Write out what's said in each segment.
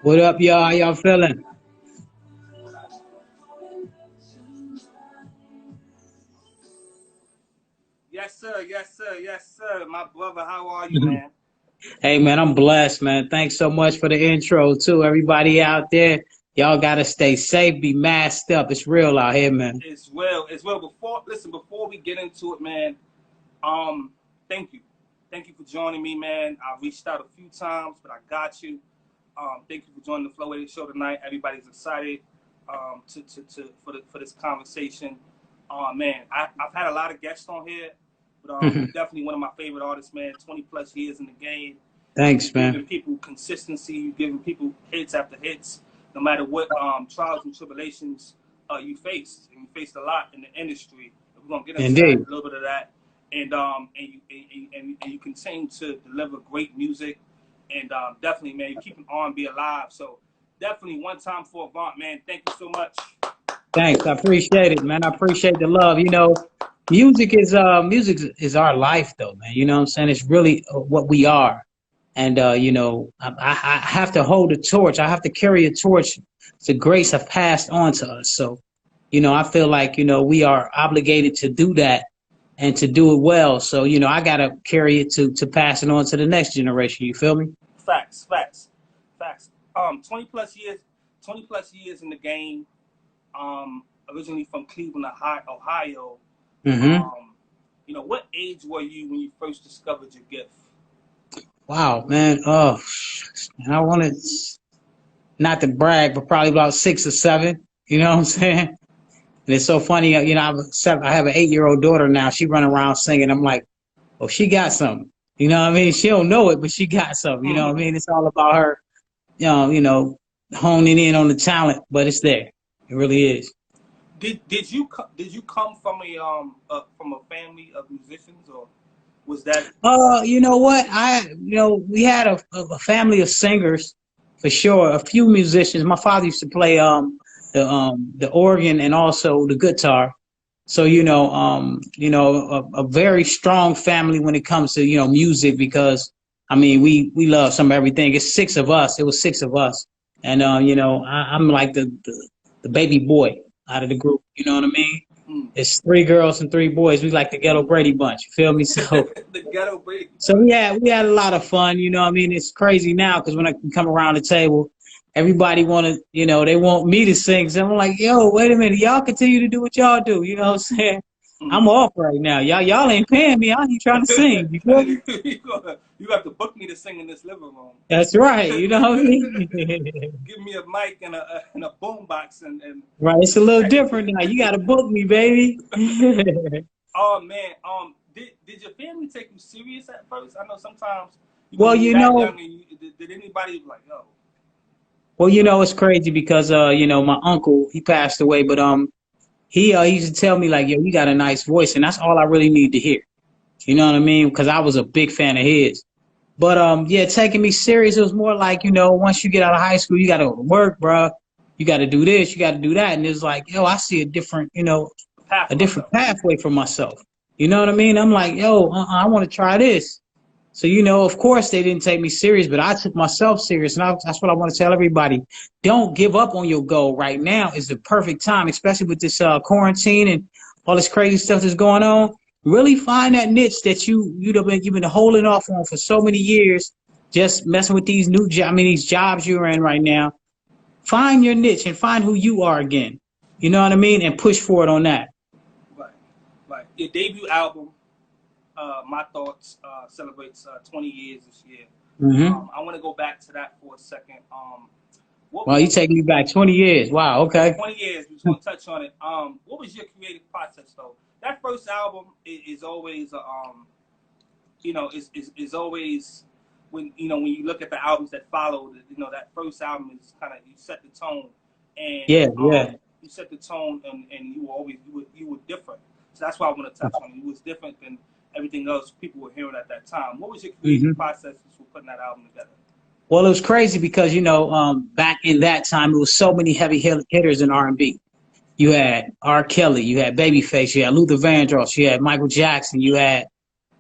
What up, y'all? How y'all feeling? Yes, sir. Yes, sir. Yes, sir. My brother, how are you, man? Hey, man, I'm blessed, man. Thanks so much for the intro, too. Everybody out there, y'all gotta stay safe, be masked up. It's real out here, man. As well. Before we get into it, man. Um, thank you, thank you for joining me, man. I reached out a few times, but I got you. Thank you for joining the Floway show tonight. Everybody's excited for this conversation. Man, I've had a lot of guests on here, but you're definitely one of my favorite artists, man. 20 plus years in the game. Thanks, man. Giving people consistency, you giving people hits after hits, no matter what trials and tribulations you faced, and you faced a lot in the industry. We're gonna get into that, Indeed. a little bit of that, and you continue to deliver great music, and definitely, man, you're keeping R&B alive. So definitely one time for Avant, man. Thank you so much. Thanks. I appreciate it, man. I appreciate the love. Music is our life, though, man. You know what I'm saying? It's really what we are. And I have to hold a torch. I have to carry a torch. The grace have passed on to us. So, I feel like, we are obligated to do that and to do it well. So, I gotta carry it to pass it on to the next generation. You feel me? Facts, facts, facts. 20 plus years, 20 plus years in the game. Originally from Cleveland, Ohio. Hmm. Um, what age were you when you first discovered your gift? Wow, man. Oh, and I wanted not to brag, but probably about 6 or 7. You know what I'm saying? And it's so funny. I have an 8-year-old daughter now. She run around singing. I'm like, oh, she got something. You know what I mean? She don't know it, but she got something. You know what I mean? It's all about her, honing in on the talent, but it's there. It really is. Did you come from a family of musicians, or was that You know what? We had a family of singers for sure. A few musicians. My father used to play the organ and also the guitar. So a very strong family when it comes to music because I mean we love some everything. It's 6 of us. It was 6 of us, and I'm like the baby boy out of the group. You know what I mean? mm, It's 3 girls and 3 boys. We like the ghetto Brady bunch. You feel me? So the ghetto baby? so we had a lot of fun. You know what I mean? It's crazy now because when I come around the table, everybody they want me to sing. So I'm like, yo, wait a minute, y'all continue to do what y'all do. You know what I'm saying? I'm Mm. off right now. Y'all ain't paying me. I ain't trying to sing. You feel me? You have to book me to sing in this living room. That's right. You know what I mean? Give me a mic and a boom box and Right. It's a little different now. You got to book me, baby. oh man, did your family take you serious at first? I know sometimes well, when you're you that young, know, and did anybody like, yo? it's crazy because my uncle he passed away, but he used to tell me like, yo, you got a nice voice, and that's all I really need to hear. You know what I mean? Because I was a big fan of his. But yeah, taking me serious, it was more like, once you get out of high school, you got to go to work, bro. You got to do this, you got to do that, and it's like, yo, I see Path a for different myself. pathway for myself. You know what I mean? I'm like, yo, I want to try this. So of course they didn't take me serious, but I took myself serious, and that's what I want to tell everybody. Don't give up on your goal. Right now is the perfect time, especially with this quarantine and all this crazy stuff that's going on. Really find that niche that you've been holding off on for so many years, just messing with these jobs you're in right now. Find your niche and find who you are again. You know what I mean, and push for it on that. Right, right. Your debut album, My Thoughts, celebrates 20 years this year. Hmm. I want to go back to that for a second. What Well, you what taking me back 20 years. Wow. Okay. 20 years? We just want to touch on it. What was your creative process though? That first album is always is always when you look at the albums that followed, that first album is kind of you set the tone, and Yeah. Yeah. you set the tone, and you were always you were different. So that's why I want to touch on it. You was different than everything else people were hearing at that time. What was your creative Hmm. process for putting that album together? Well, it was crazy because back in that time, it was so many heavy hitters in R&B. You had R. Kelly, you had Babyface, you had Luther Vandross, you had Michael Jackson, you had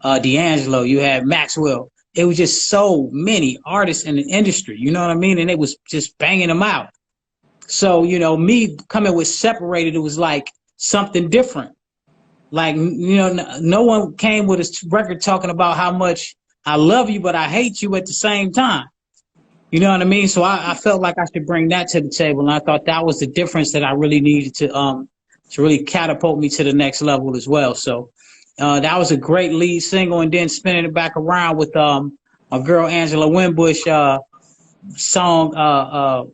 D'Angelo, you had Maxwell. it was just so many artists in the industry, you know what I mean? And it was just banging them out. So, you know, me coming with Separated, it was like something different. Like, you know, no one came with a record talking about how much I love you, but I hate you at the same time. You know what I mean? So I felt like I should bring that to the table. And I thought that was the difference that I really needed to really catapult me to the next level as well. So that was a great lead single. And then spinning it back around with my girl Angela Winbush song,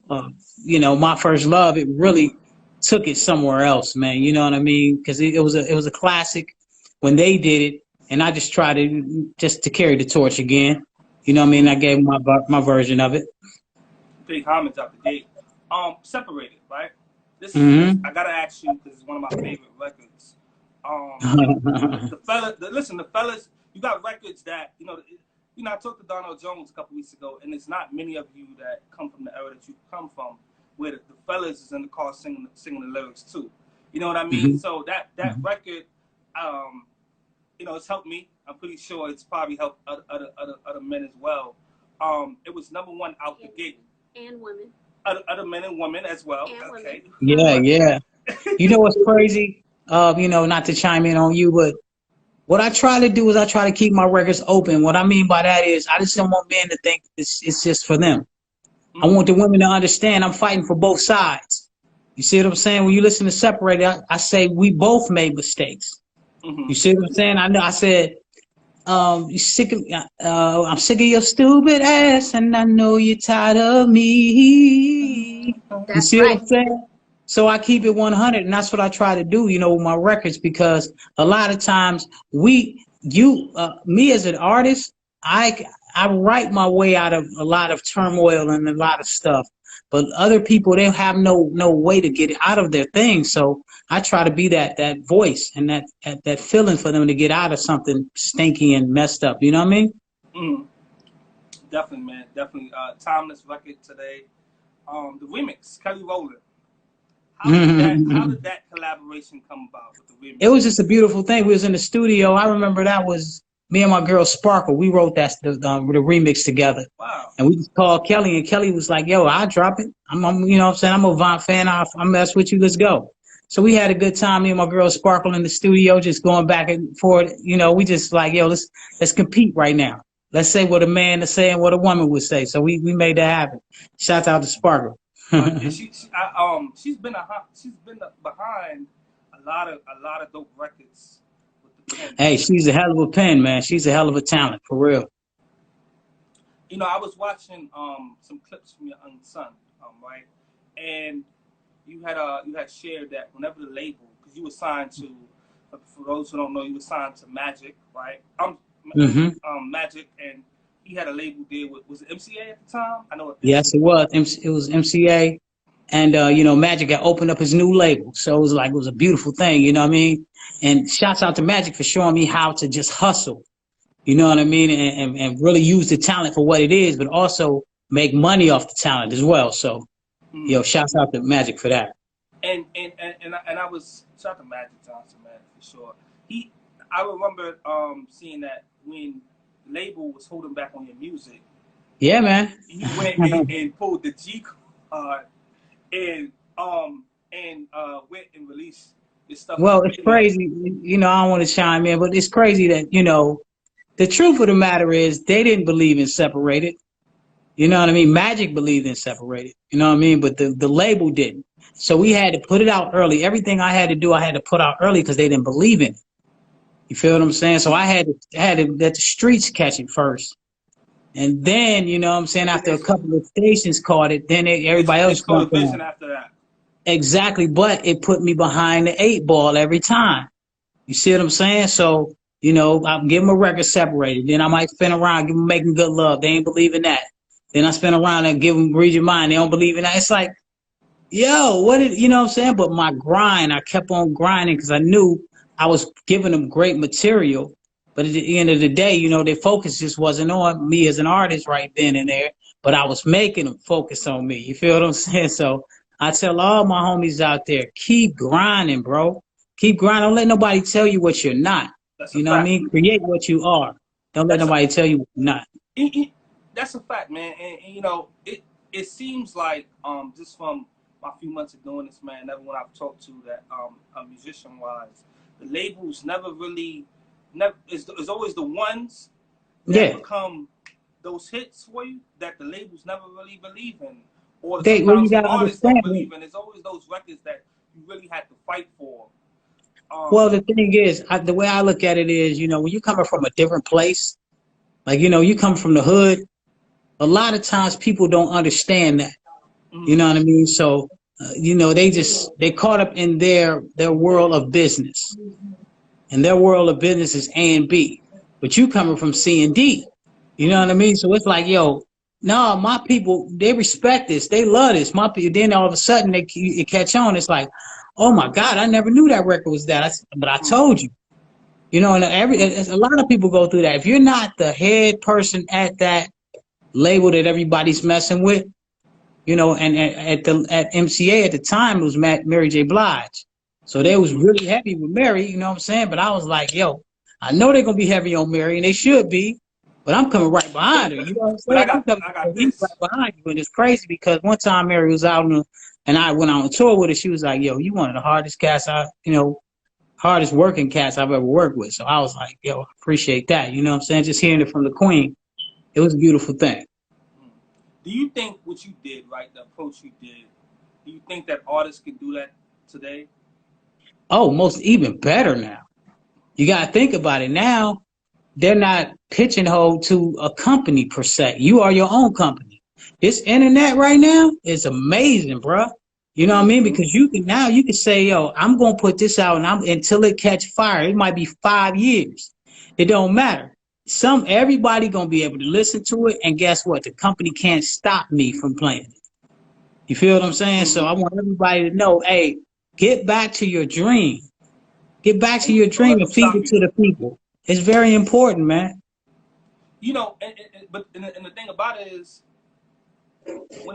you know, My First Love. It really took it somewhere else, man. You know what I mean? Because it was a classic when they did it, and I just tried to carry the torch again. You know what I mean? I gave my version of it. Big homage out the gate. Separated, right? This Mm-hmm. is, I gotta ask you because it's one of my favorite records. The fellas, you got records that you know. I talked to Donald Jones a couple weeks ago, and it's not many of you that come from the era that you come from, where the fellas is in the car singing the lyrics too. You know what I mean? Mm-hmm. So that record, you know, it's helped me. I'm pretty sure it's probably helped other men as well. It was #1 out the gate. And women. Other men and women as well. And okay. Women. Yeah. You know what's crazy? You know, not to chime in on you, but what I try to do is I try to keep my records open. What I mean by that is I just don't want men to think it's just for them. I want the women to understand I'm fighting for both sides. You see what I'm saying? When you listen to Separated, I say we both made mistakes. Mm-hmm. You see what I'm saying? I know. I said, you sick of, I'm sick of your stupid ass, and I know you're tired of me. That's you see right. what I'm saying? So I keep it 100, and that's what I try to do, you know, with my records, because a lot of times me as an artist, I write my way out of a lot of turmoil and a lot of stuff, but other people, they have no way to get out of their thing. So I try to be that voice and that feeling for them to get out of something stinky and messed up. You know what I mean? Mm-hmm. Definitely, man. Definitely. Timeless record today. The remix, Kelly Rowland. How did that collaboration come about with the remix? It was just a beautiful thing. We was in the studio. I remember that was me and my girl Sparkle. We wrote the remix together. Wow. And we just called Kelly, and Kelly was like, "Yo, I'll drop it. I'm you know what I'm saying? I'm a Avant fan. I'll mess with you. Let's go." So we had a good time. Me and my girl Sparkle in the studio, just going back and forth. You know, we just like, "Yo, let's compete right now. Let's say what a man is saying, what a woman would say." So we made that happen. Shouts out to Sparkle. She's been behind a lot of dope records with the pen. Hey, she's a hell of a pen, man. She's a hell of a talent, for real. You know, I was watching some clips from your young son, right, and you had shared that whenever the label, because you were signed to, for those who don't know, you were signed to Magic, right? Magic, and he had a label deal with, was it MCA at the time? I know it. Yes, it was. It was MCA, and you know, Magic had opened up his new label, so it was a beautiful thing. You know what I mean? And shouts out to Magic for showing me how to just hustle. You know what I mean? And really use the talent for what it is, but also make money off the talent as well. So, yo, shouts out to Magic for that. And I was shout out to Magic Johnson, man, for sure. I remember seeing that when the label was holding back on your music. Yeah, man. You went and pulled the G card and went and released your stuff. Well, it's crazy. You know, I don't want to chime in, but it's crazy that, you know, the truth of the matter is they didn't believe in Separated. You know what I mean? Magic believed in Separated. You know what I mean? But the label didn't. So we had to put it out early. Everything I had to do, I had to put out early because they didn't believe in it. You feel what I'm saying? So I had to let the streets catch it first. And then, you know what I'm saying, after a couple of stations caught it, then everybody else caught a vision after that. Exactly, but it put me behind the 8 ball every time. You see what I'm saying? So, you know, I'm giving a record Separated. Then I might spin around, give them Making Good Love. They ain't believe in that. Then I spin around and give them Read Your Mind. They don't believe in that. It's like, yo, you know what I'm saying? But my grind, I kept on grinding because I knew I was giving them great material. But at the end of the day, you know, their focus just wasn't on me as an artist right then and there. But I was making them focus on me. You feel what I'm saying? So I tell all my homies out there, keep grinding, bro. Keep grinding. Don't let nobody tell you what you're not. You know what I mean? Create what you are. Don't let That's a nobody tell you not. that's a fact, man. And you know, it seems like just from my few months of doing this, man, everyone I've talked to that musician wise, the labels never really never is always the ones that Yeah. become those hits for you that the labels never really believe in, or Well, you sometimes some gotta artists don't understand. believe in. It's always those records that you really had to fight for. Well, Um, the thing is, the way I look at it is, when you coming from a different place, like, you come from the hood, a lot of times people don't understand that. You mm, know what I mean? So, they caught up in their world of business, and their world of business is A and B, but you coming from C and D. You know what I mean? So it's like, yo, no, my people, they respect this, they love this. My people, then all of a sudden it catch on. It's like, oh my God, I never knew that record was that. But I mm, told you. And a lot of people go through that. If you're not the head person at that label that everybody's messing with, and at MCA at the time it was Mary J. Blige, so they was really heavy with Mary. You know what I'm saying? But I was like, yo, I know they're gonna be heavy on Mary, and they should be, but I'm coming right behind her. You know what I'm but saying? I'm coming I got right this. behind you, and it's crazy because one time Mary was out and I went on tour with her. She was like, yo, you one of the hardest cats hardest working cats I've ever worked with. So I was like, yo, I appreciate that. You know what I'm saying? Just hearing it from the Queen, it was a beautiful thing. Do you think what you did, right, the approach you did, do you think that artists can do that today? Oh, most even better now. You got to think about it now. They're not pigeonholed to a company per se. You are your own company. This internet right now is amazing, bruh. You know what I mean? Mm-hmm. Because you can say, yo, I'm gonna put this out and I'm until it catch fire. It might be 5 years. It don't matter. Everybody gonna be able to listen to it, and guess what? The company can't stop me from playing it. You feel what I'm saying? So I Mm-hmm. want everybody to know, hey, get back to your dream. Get back to And your don't dream let and them feed stop it you. to the people. It's very important, man. You know, but the thing about it is, when